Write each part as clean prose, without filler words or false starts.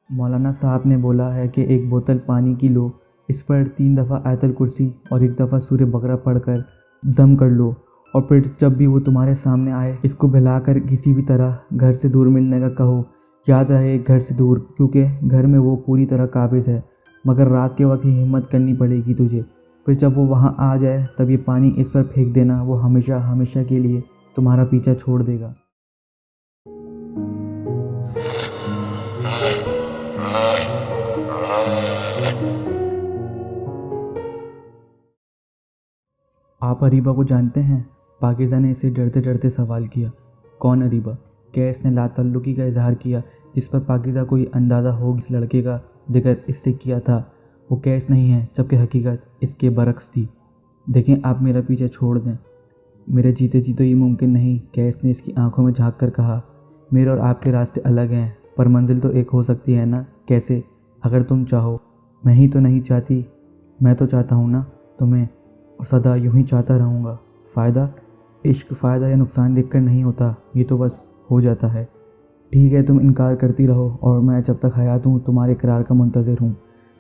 مولانا صاحب نے بولا ہے کہ ایک بوتل پانی کی لو، اس پر 3 دفعہ آیت الکرسی اور 1 دفعہ سورہ بقرہ پڑھ کر دم کر لو، اور پھر جب بھی وہ تمہارے سامنے آئے اس کو بھلا کر کسی بھی طرح گھر سے دور ملنے کا کہو۔ یاد رہے گھر سے دور، کیونکہ گھر میں وہ پوری طرح قابض ہے، مگر رات کے وقت ہی ہمت کرنی پڑے گی تجھے۔ پھر جب وہ وہاں آ جائے تب یہ پانی اس پر پھینک دینا، وہ ہمیشہ ہمیشہ کے لیے تمہارا پیچھا چھوڑ دے گا۔ آپ اریبہ کو جانتے ہیں؟ پاکیزہ نے اسے ڈرتے ڈرتے سوال کیا۔ کون اریبہ؟ کیس نے لا تعلقی کا اظہار کیا، جس پر پاکیزہ کو یہ اندازہ ہو اس لڑکے کا ذکر اس سے کیا تھا وہ کیس نہیں ہے، جبکہ حقیقت اس کے برعکس تھی۔ دیکھیں، آپ میرا پیچھے چھوڑ دیں، میرے جیتے جی تو یہ ممکن نہیں، کیس نے اس کی آنکھوں میں جھانک کر کہا۔ میرے اور آپ کے راستے الگ ہیں، پر منزل تو ایک ہو سکتی ہے نا؟ کیسے؟ اگر تم چاہو۔ میں ہی تو نہیں چاہتی، میں تو چاہتا ہوں نا تمہیں، اور سدا یوں ہی چاہتا رہوں گا۔ فائدہ؟ عشق فائدہ یا نقصان دیکھ کر نہیں ہوتا، یہ تو بس ہو جاتا ہے۔ ٹھیک ہے، تم انکار کرتی رہو، اور میں جب تک حیات ہوں تمہارے اقرار کا منتظر ہوں۔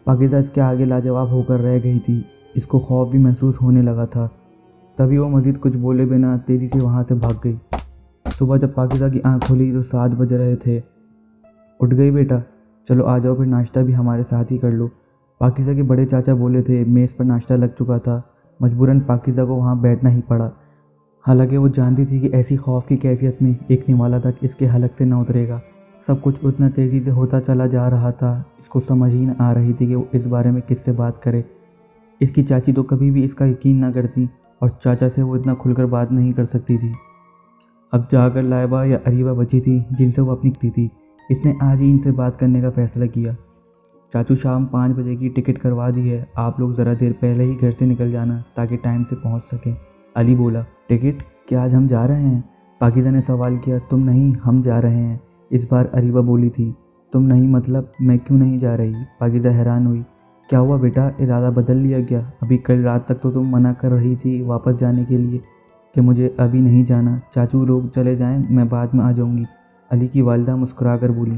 پاکیزہ اس کے آگے لاجواب ہو کر رہ گئی تھی، اس کو خوف بھی محسوس ہونے لگا تھا۔ تبھی وہ مزید کچھ بولے بنا تیزی سے وہاں سے بھاگ گئی۔ صبح جب پاکیزہ کی آنکھ کھلی تو 7 بج رہے تھے۔ اٹھ گئی بیٹا؟ چلو آ جاؤ، پھر ناشتہ بھی ہمارے ساتھ ہی کر لو۔ پاکیزہ کے بڑے چاچا بولے تھے۔ میز پر ناشتہ لگ چکا تھا، مجبوراً پاکیزہ کو وہاں بیٹھنا ہی پڑا، حالانکہ وہ جانتی تھی کہ ایسی خوف کی کیفیت میں ایک نوالا تک اس کے حلق سے نہ اترے گا۔ سب کچھ اتنا تیزی سے ہوتا چلا جا رہا تھا، اس کو سمجھ ہی نہ آ رہی تھی کہ وہ اس بارے میں کس سے بات کرے۔ اس کی چاچی تو کبھی بھی اس کا یقین نہ کرتی، اور چاچا سے وہ اتنا کھل کر بات نہیں کر سکتی تھی۔ اب جا کر لائبہ یا اریبہ بچی تھی جن سے وہ اپنی تھی۔ اس نے آج ہی ان سے بات کرنے کا فیصلہ کیا۔ چاچو، شام 5 بجے کی ٹکٹ کروا دی ہے، آپ لوگ ذرا دیر پہلے ہی گھر سے نکل جانا تاکہ ٹائم سے پہنچ سکیں۔ علی بولا۔ ٹکٹ؟ کیا آج ہم جا رہے ہیں؟ پاکیزہ نے سوال کیا۔ تم نہیں، ہم جا رہے ہیں، اس بار اریبہ بولی تھی۔ تم نہیں مطلب میں کیوں نہیں جا رہی؟ پاکیزہ حیران ہوئی۔ کیا ہوا بیٹا، ارادہ بدل لیا کیا؟ ابھی کل رات تک تو تم منع کر رہی تھی واپس جانے کے لیے کہ مجھے ابھی نہیں جانا۔ چاچو لوگ چلے جائیں، میں بعد میں آ جاؤں گی، علی کی والدہ مسکرا کر بولی۔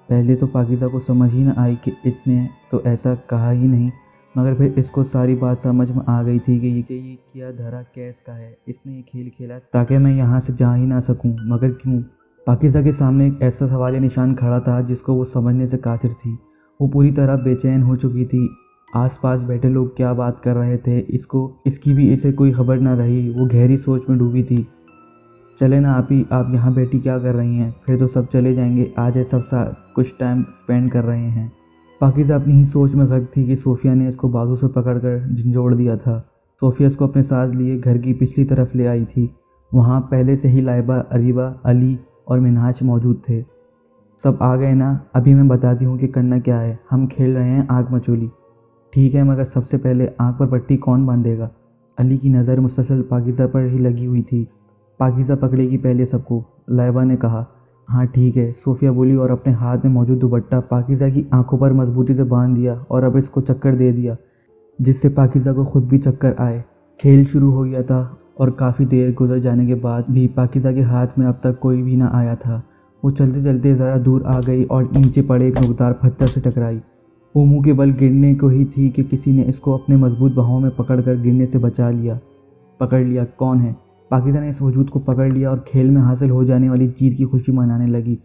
پہلے تو پاکیزہ کو سمجھ ہی نہ آئی کہ اس نے تو ایسا کہا ہی نہیں، مگر پھر اس کو ساری بات سمجھ میں آ گئی تھی کہ یہ کیا دھرا کیس کا ہے۔ اس نے یہ کھیل کھیلا تاکہ میں یہاں سے جا ہی نہ سکوں، مگر کیوں؟ پاکیزہ کے سامنے ایک ایسا سوال نشان کھڑا تھا جس کو وہ سمجھنے سے قاصر تھی۔ وہ پوری طرح بے چین ہو چکی تھی۔ آس پاس بیٹھے لوگ کیا بات کر رہے تھے اس کی بھی اسے کوئی خبر نہ رہی۔ وہ گہری سوچ میں ڈوبی تھی۔ چلے نا آپی، آپ یہاں بیٹھی کیا کر رہی ہیں؟ پھر تو سب چلے جائیں گے، آج ہے سب ساتھ کچھ ٹائم سپینڈ کر رہے ہیں۔ پاکیزہ اپنی ہی سوچ میں غرق تھی کہ صوفیہ نے اس کو بازو سے پکڑ کر جھنجھوڑ دیا تھا۔ صوفیہ اس کو اپنے ساتھ لیے گھر کی پچھلی طرف لے آئی تھی۔ وہاں پہلے سے ہی لائبہ، اریبہ، علی اور منہاج موجود تھے۔ سب آ گئے نا؟ ابھی میں بتاتی ہوں کہ کرنا کیا ہے۔ ہم کھیل رہے ہیں آنکھ مچولی۔ ٹھیک ہے، مگر سب سے پہلے آنکھ پر پٹی کون باندھے گا؟ علی کی نظر مسلسل پاکیزہ پر ہی لگی ہوئی تھی۔ پاکیزہ پکڑے گی پہلے سب کو، لائبہ نے کہا۔ ہاں ٹھیک ہے، صوفیہ بولی، اور اپنے ہاتھ میں موجود دوپٹہ پاکیزہ کی آنکھوں پر مضبوطی سے باندھ دیا اور اب اس کو چکر دے دیا، جس سے پاکیزہ کو خود بھی چکر آئے۔ کھیل شروع ہو گیا تھا، اور کافی دیر گزر جانے کے بعد بھی پاکیزہ کے ہاتھ میں اب تک کوئی بھی نہ آیا تھا۔ وہ چلتے چلتے ذرا دور آ گئی اور نیچے پڑے ایک نوکدار پتھر سے ٹکرائی۔ وہ منہ کے بل گرنے کو ہی تھی کہ کسی نے اس کو اپنے مضبوط بہوں میں پکڑ کر گرنے سے بچا لیا۔ پکڑ لیا؟ کون ہے؟ پاکیزہ نے اس وجود کو پکڑ لیا اور کھیل میں حاصل ہو جانے والی جیت کی خوشی منانے لگی۔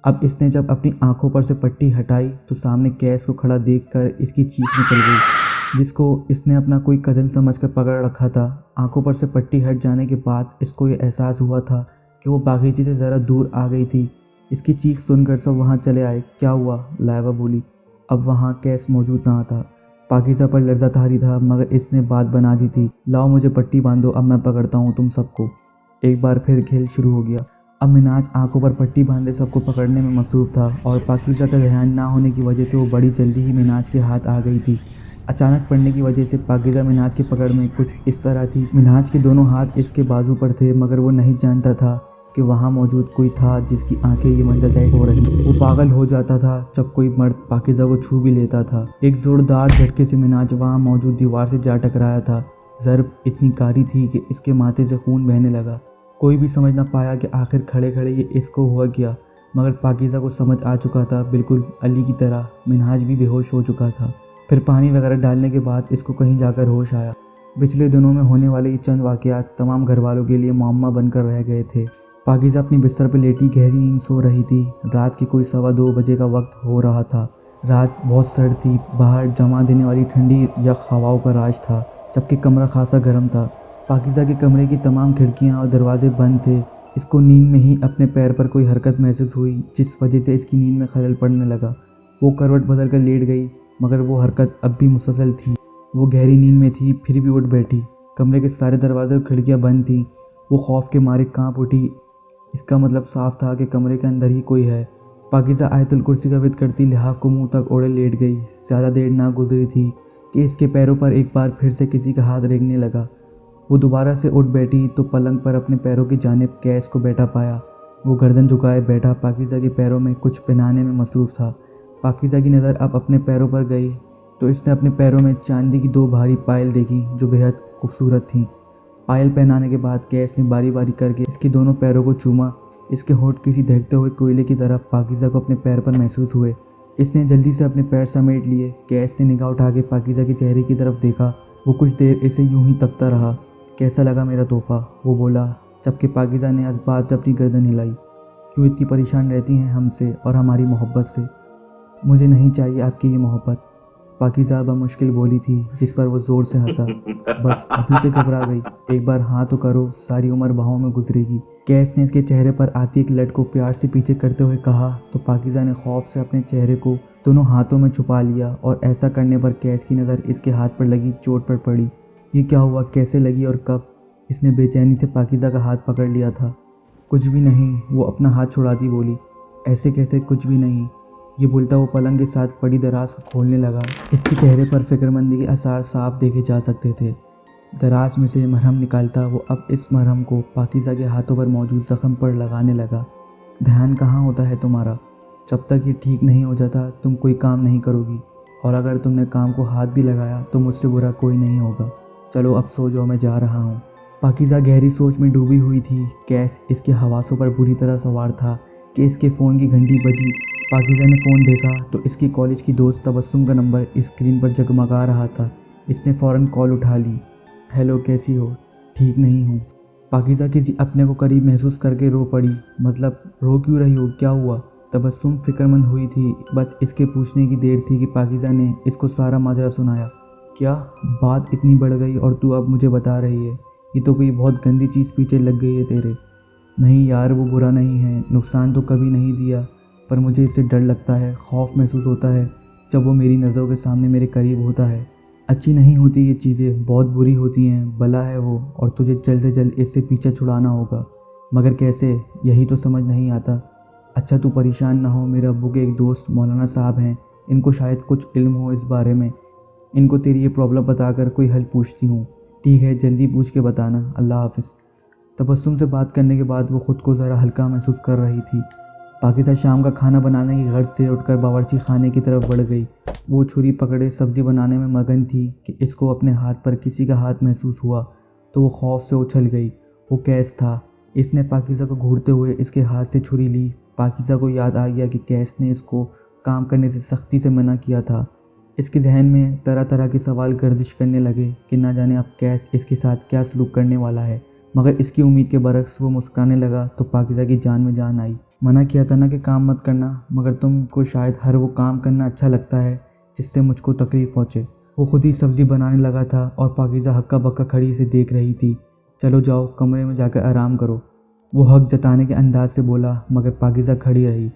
اب اس نے جب اپنی آنکھوں پر سے پٹی ہٹائی تو سامنے کیس کو کھڑا دیکھ کر اس کی چیخ نکل گئی، جس کو اس نے اپنا کوئی کزن سمجھ کر پکڑ رکھا تھا۔ آنکھوں پر سے پٹی ہٹ جانے کے بعد اس کو یہ احساس ہوا تھا کہ وہ باغیچے سے ذرا دور آ گئی تھی۔ اس کی چیخ سن کر سب وہاں چلے آئے۔ کیا ہوا؟ لائبہ بولی۔ اب وہاں کیس موجود نہ تھا۔ پاکیزہ پر لرزہ طاری تھا، مگر اس نے بات بنا دی تھی۔ لاؤ مجھے پٹی باندھو، اب میں پکڑتا ہوں تم سب کو۔ ایک بار پھر کھیل شروع ہو گیا۔ اب مناج آنکھوں پر پٹی باندھے سب کو پکڑنے میں مصروف تھا، اور پاکیزہ کا دھیان نہ ہونے کی وجہ سے وہ بڑی جلدی ہی مناج کے ہاتھ آ گئی تھی۔ اچانک پڑنے کی وجہ سے پاکیزہ مناج کی پکڑ میں کچھ اس طرح تھی۔ مناج کے دونوں ہاتھ اس کے بازو پر تھے، مگر وہ نہیں جانتا تھا کہ وہاں موجود کوئی تھا جس کی آنکھیں یہ منظر دیکھ ہو رہی۔ وہ پاگل ہو جاتا تھا جب کوئی مرد پاکیزہ کو چھو بھی لیتا تھا۔ ایک زوردار جھٹکے سے مناج وہاں موجود دیوار سے جا ٹکرایا تھا۔ ضرب اتنی کاری تھی کہ اس کے ماتھے سے خون بہنے لگا۔ کوئی بھی سمجھ نہ پایا کہ آخر کھڑے کھڑے یہ اس کو ہوا کیا۔ مگر پاکیزہ کو سمجھ آ چکا تھا، بالکل علی کی طرح منہاج بھی بے ہوش ہو چکا تھا۔ پھر پانی وغیرہ ڈالنے کے بعد اس کو کہیں جا کر ہوش آیا۔ پچھلے دنوں میں ہونے والے یہ چند واقعات تمام گھر والوں کے لیے معمہ بن کر رہ گئے تھے۔ پاکیزہ اپنی بستر پہ لیٹی گہری نیند سو رہی تھی۔ رات کے کوئی 2:15 بجے کا وقت ہو رہا تھا۔ رات بہت سرد تھی، باہر جما دینے والی ٹھنڈی یخ ہواؤں کا راج تھا، جبکہ کمرہ خاصا گرم تھا۔ پاکیزہ کے کمرے کی تمام کھڑکیاں اور دروازے بند تھے۔ اس کو نیند میں ہی اپنے پیر پر کوئی حرکت محسوس ہوئی، جس وجہ سے اس کی نیند میں خلل پڑنے لگا۔ وہ کروٹ بدل کر لیٹ گئی، مگر وہ حرکت اب بھی مسلسل تھی۔ وہ گہری نیند میں تھی، پھر بھی اٹھ بیٹھی۔ کمرے کے سارے دروازے اور کھڑکیاں بند تھیں۔ وہ خوف کے مارے کانپ اٹھی۔ اس کا مطلب صاف تھا کہ کمرے کے اندر ہی کوئی ہے۔ پاکیزہ آیت الکرسی کا ورد کرتی لحاف کو منہ تک اوڑھے لیٹ گئی۔ زیادہ دیر نہ گزری تھی کہ اس کے پیروں پر ایک بار پھر سے کسی کا ہاتھ رینگنے لگا۔ وہ دوبارہ سے اٹھ بیٹھی تو پلنگ پر اپنے پیروں کی جانب کیس کو بیٹھا پایا۔ وہ گردن جھکائے بیٹھا پاکیزہ کے پیروں میں کچھ پہنانے میں مصروف تھا۔ پاکیزہ کی نظر اب اپنے پیروں پر گئی تو اس نے اپنے پیروں میں چاندی کی 2 بھاری پائل دیکھی جو بہت خوبصورت تھیں۔ پائل پہنانے کے بعد کیس نے باری باری کر کے اس کے دونوں پیروں کو چوما۔ اس کے ہونٹ کسی دہکتے ہوئے کوئلے کی طرح پاکیزہ کو اپنے پیر پر محسوس ہوئے۔ اس نے جلدی سے اپنے پیر سمیٹ لیے۔ کیس نے نگاہ اٹھا کے پاکیزہ کے چہرے کی طرف دیکھا۔ وہ کچھ دیر اسے یوں ہی تکتا رہا۔ کیسا لگا میرا تحفہ؟ وہ بولا، جبکہ پاکیزہ نے اس بات پہ اپنی گردن ہلائی۔ کیوں اتنی پریشان رہتی ہیں ہم سے اور ہماری محبت سے؟ مجھے نہیں چاہیے آپ کی یہ محبت، پاکیزہ بمشکل بولی تھی، جس پر وہ زور سے ہنسا۔ بس ابھی سے گھبرا گئی، ایک بار ہاں تو کرو، ساری عمر بہاؤں میں گزرے گی۔ کیس نے اس کے چہرے پر آتی ایک لٹ کو پیار سے پیچھے کرتے ہوئے کہا تو پاکیزہ نے خوف سے اپنے چہرے کو دونوں ہاتھوں میں چھپا لیا، اور ایسا کرنے پر کیس کی نظر اس کے ہاتھ پر لگی چوٹ پر پڑی۔ یہ کیا ہوا؟ کیسے لگی اور کب؟ اس نے بے چینی سے پاکیزہ کا ہاتھ پکڑ لیا تھا۔ کچھ بھی نہیں، وہ اپنا ہاتھ چھڑاتی بولی۔ ایسے کیسے کچھ بھی نہیں؟ یہ بولتا وہ پلنگ کے ساتھ پڑی دراز کو کھولنے لگا۔ اس کے چہرے پر فکرمندی کے آثار صاف دیکھے جا سکتے تھے۔ دراز میں سے مرہم نکالتا وہ اب اس مرہم کو پاکیزہ کے ہاتھوں پر موجود زخم پر لگانے لگا۔ دھیان کہاں ہوتا ہے تمہارا؟ جب تک یہ ٹھیک نہیں ہو جاتا تم کوئی کام نہیں کرو گی، اور اگر تم نے کام کو ہاتھ بھی لگایا تو مجھ سے برا کوئی نہیں ہوگا۔ چلو اب سو جاؤ، میں جا رہا ہوں۔ پاکیزہ گہری سوچ میں ڈوبی ہوئی تھی۔ کیس اس کے حواسوں پر بری طرح سوار تھا کہ اس کے فون کی گھنٹی بجی۔ پاکیزہ نے فون دیکھا تو اس کی کالج کی دوست تبسم کا نمبر اسکرین پر جگمگا رہا تھا۔ اس نے فوراً کال اٹھا لی۔ ہیلو، کیسی ہو؟ ٹھیک نہیں ہوں۔ پاکیزہ کسی اپنے کو قریب محسوس کر کے رو پڑی۔ مطلب رو کیوں رہی ہو؟ کیا ہوا؟ تبسم فکر مند ہوئی تھی۔ بس اس کے پوچھنے کی دیر تھی کہ پاکیزہ نے اس کو سارا ماجرا سنایا۔ کیا بات اتنی بڑھ گئی اور تو اب مجھے بتا رہی ہے؟ یہ تو کوئی بہت گندی چیز پیچھے لگ گئی ہے تیرے۔ نہیں یار، وہ برا نہیں ہے، نقصان تو کبھی نہیں دیا، پر مجھے اس سے ڈر لگتا ہے، خوف محسوس ہوتا ہے جب وہ میری نظروں کے سامنے میرے قریب ہوتا ہے۔ اچھی نہیں ہوتی یہ چیزیں، بہت بری ہوتی ہیں، بلا ہے وہ، اور تجھے جلد سے جلد اس سے پیچھا چھڑانا ہوگا، مگر کیسے یہی تو سمجھ نہیں آتا۔ اچھا تو پریشان نہ ہو، میرے ابو کے ایک دوست مولانا صاحب ہیں، ان کو شاید کچھ علم ہو اس بارے میں، ان کو تیری یہ پرابلم بتا کر کوئی حل پوچھتی ہوں۔ ٹھیک ہے، جلدی پوچھ کے بتانا، اللہ حافظ۔ تبسم سے بات کرنے کے بعد وہ خود کو ذرا ہلکا محسوس کر رہی تھی۔ پاکیزہ شام کا کھانا بنانے کی غرض سے اٹھ کر باورچی خانے کی طرف بڑھ گئی۔ وہ چھری پکڑے سبزی بنانے میں مگن تھی کہ اس کو اپنے ہاتھ پر کسی کا ہاتھ محسوس ہوا تو وہ خوف سے اچھل گئی۔ وہ کیس تھا۔ اس نے پاکیزہ کو گھورتے ہوئے اس کے ہاتھ سے چھری لی۔ پاکیزہ کو یاد آ گیا کہ کیس نے اس کو کام کرنے سے سختی سے منع کیا تھا۔ اس کے ذہن میں طرح طرح کے سوال گردش کرنے لگے کہ نہ جانے اب کیس اس کے ساتھ کیا سلوک کرنے والا ہے، مگر اس کی امید کے برعکس وہ مسکرانے لگا تو پاکیزہ کی جان میں جان آئی۔ منع کیا تھا نا کہ کام مت کرنا، مگر تم کو شاید ہر وہ کام کرنا اچھا لگتا ہے جس سے مجھ کو تکلیف پہنچے۔ وہ خود ہی سبزی بنانے لگا تھا اور پاکیزہ ہکا بکا کھڑی سے دیکھ رہی تھی۔ چلو جاؤ، کمرے میں جا کر آرام کرو، وہ حق جتانے کے انداز سے بولا، مگر پاکیزہ کھڑی رہی۔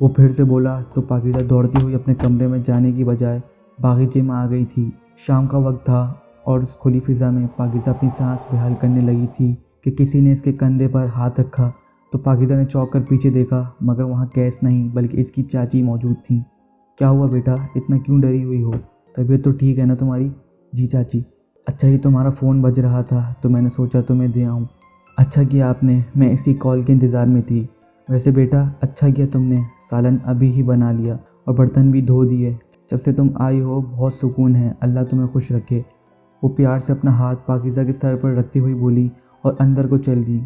وہ پھر سے بولا تو پاکیزہ دوڑتی ہوئی اپنے کمرے میں جانے کی بجائے باغیچے میں آ گئی تھی۔ شام کا وقت تھا اور اس کھلی فضا میں پاکیزہ اپنی سانس بحال کرنے لگی تھی کہ کسی نے اس کے کندھے پر ہاتھ رکھا تو پاکیزہ نے چونک کر پیچھے دیکھا، مگر وہاں کیس نہیں بلکہ اس کی چاچی موجود تھیں۔ کیا ہوا بیٹا، اتنا کیوں ڈری ہوئی ہو؟ طبیعت تو ٹھیک ہے نا تمہاری؟ جی چاچی۔ اچھا، یہ تمہارا فون بج رہا تھا تو میں نے سوچا تمہیں دے آؤں۔ اچھا کیا آپ نے، میں اسی کال کے انتظار میں تھی۔ ویسے بیٹا اچھا کیا تم نے، سالن ابھی ہی بنا لیا اور برتن بھی دھو دیے۔ جب سے تم آئی ہو بہت سکون ہے، اللہ تمہیں خوش رکھے۔ وہ پیار سے اپنا ہاتھ پاکیزہ کے سر پر رکھتی ہوئی بولی اور اندر کو چل دی،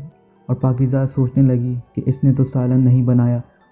اور پاکیزہ سوچنے لگی کہ اس نے تو سالن نہیں بنایا